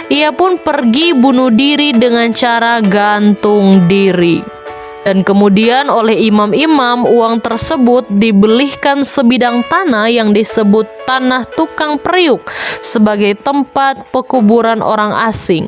Ia pun pergi bunuh diri dengan cara gantung diri. Dan kemudian oleh imam-imam uang tersebut dibelikan sebidang tanah yang disebut tanah tukang periuk sebagai tempat pekuburan orang asing.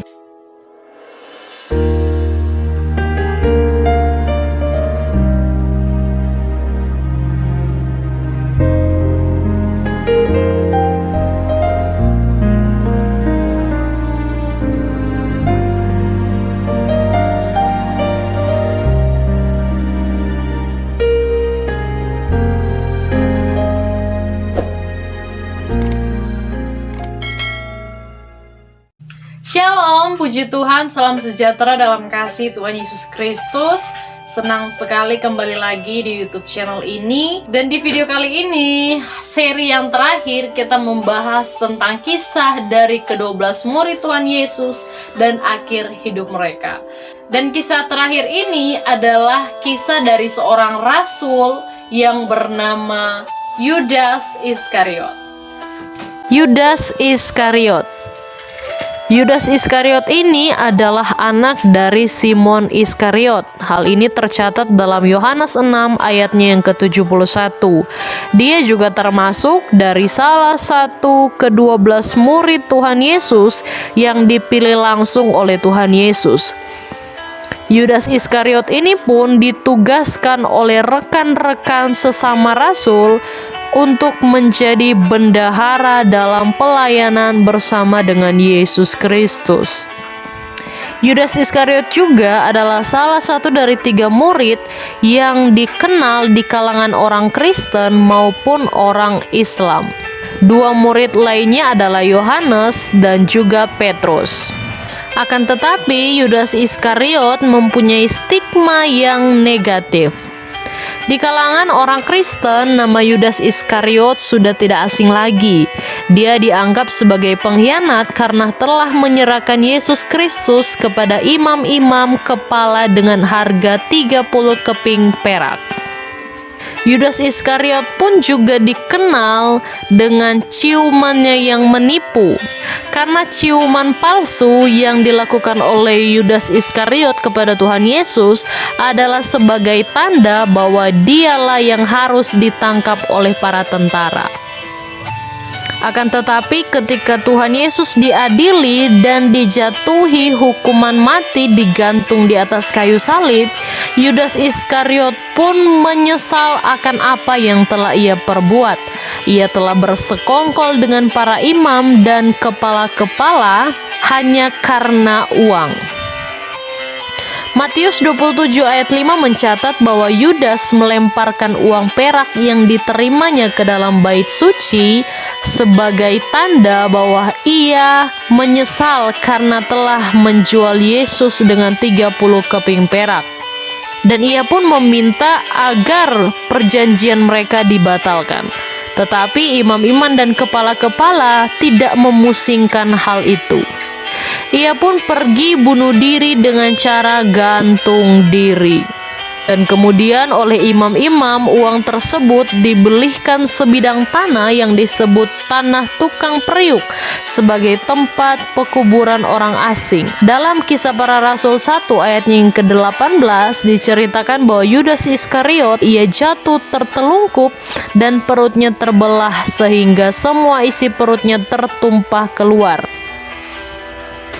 Shalom, puji Tuhan, salam sejahtera dalam kasih Tuhan Yesus Kristus. Senang sekali kembali lagi di YouTube channel ini. Dan di video kali ini, seri yang terakhir, kita membahas tentang kisah dari ke-12 murid Tuhan Yesus dan akhir hidup mereka. Dan kisah terakhir ini adalah kisah dari seorang rasul yang bernama Yudas Iskariot. Yudas Iskariot. Yudas Iskariot ini adalah anak dari Simon Iskariot. Hal ini tercatat dalam Yohanes 6 ayatnya yang ke-71. Dia juga termasuk dari salah satu ke-12 murid Tuhan Yesus yang dipilih langsung oleh Tuhan Yesus. Yudas Iskariot ini pun ditugaskan oleh rekan-rekan sesama rasul untuk menjadi bendahara dalam pelayanan bersama dengan Yesus Kristus. Yudas Iskariot juga adalah salah satu dari 3 murid yang dikenal di kalangan orang Kristen maupun orang Islam. 2 murid lainnya adalah Yohanes dan juga Petrus. Akan tetapi Yudas Iskariot mempunyai stigma yang negatif. Di kalangan orang Kristen, nama Yudas Iskariot sudah tidak asing lagi. Dia dianggap sebagai pengkhianat karena telah menyerahkan Yesus Kristus kepada imam-imam kepala dengan harga 30 keping perak. Yudas Iskariot pun juga dikenal dengan ciumannya yang menipu. Karena ciuman palsu yang dilakukan oleh Yudas Iskariot kepada Tuhan Yesus adalah sebagai tanda bahwa dialah yang harus ditangkap oleh para tentara. Akan tetapi ketika Tuhan Yesus diadili dan dijatuhi hukuman mati digantung di atas kayu salib, Yudas Iskariot pun menyesal akan apa yang telah ia perbuat. Ia telah bersekongkol dengan para imam dan kepala-kepala hanya karena uang. Matius 27 ayat 5 mencatat bahwa Yudas melemparkan uang perak yang diterimanya ke dalam bait suci sebagai tanda bahwa ia menyesal karena telah menjual Yesus dengan 30 keping perak. Dan ia pun meminta agar perjanjian mereka dibatalkan. Tetapi imam-imam dan kepala-kepala tidak memusingkan hal itu. Ia pun pergi bunuh diri dengan cara gantung diri. Dan kemudian oleh imam-imam uang tersebut dibelikan sebidang tanah yang disebut tanah tukang periuk sebagai tempat pekuburan orang asing. Dalam Kisah Para Rasul 1 ayatnya yang ke-18 diceritakan bahwa Yudas Iskariot ia jatuh tertelungkup dan perutnya terbelah sehingga semua isi perutnya tertumpah keluar.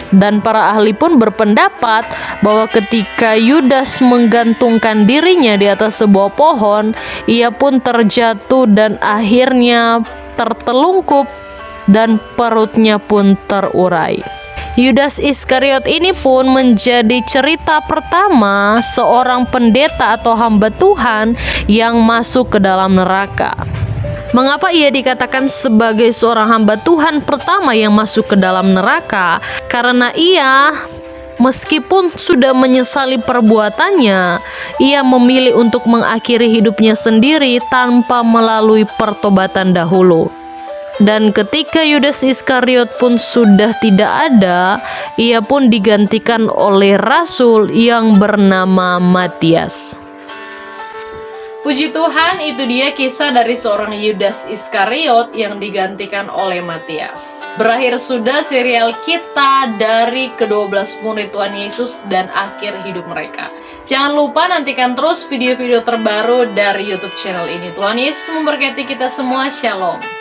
Dan para ahli pun berpendapat bahwa ketika Yudas menggantungkan dirinya di atas sebuah pohon, ia pun terjatuh dan akhirnya tertelungkup dan perutnya pun terurai. Yudas Iskariot ini pun menjadi cerita pertama seorang pendeta atau hamba Tuhan yang masuk ke dalam neraka. Mengapa ia dikatakan sebagai seorang hamba Tuhan pertama yang masuk ke dalam neraka? Karena ia, meskipun sudah menyesali perbuatannya, ia memilih untuk mengakhiri hidupnya sendiri tanpa melalui pertobatan dahulu. Dan ketika Yudas Iskariot pun sudah tidak ada, ia pun digantikan oleh rasul yang bernama Matias. Puji Tuhan, itu dia kisah dari seorang Yudas Iskariot yang digantikan oleh Matias. Berakhir sudah serial kita dari ke-12 murid Tuhan Yesus dan akhir hidup mereka. Jangan lupa nantikan terus video-video terbaru dari YouTube channel ini. Tuhan Yesus memberkati kita semua. Shalom.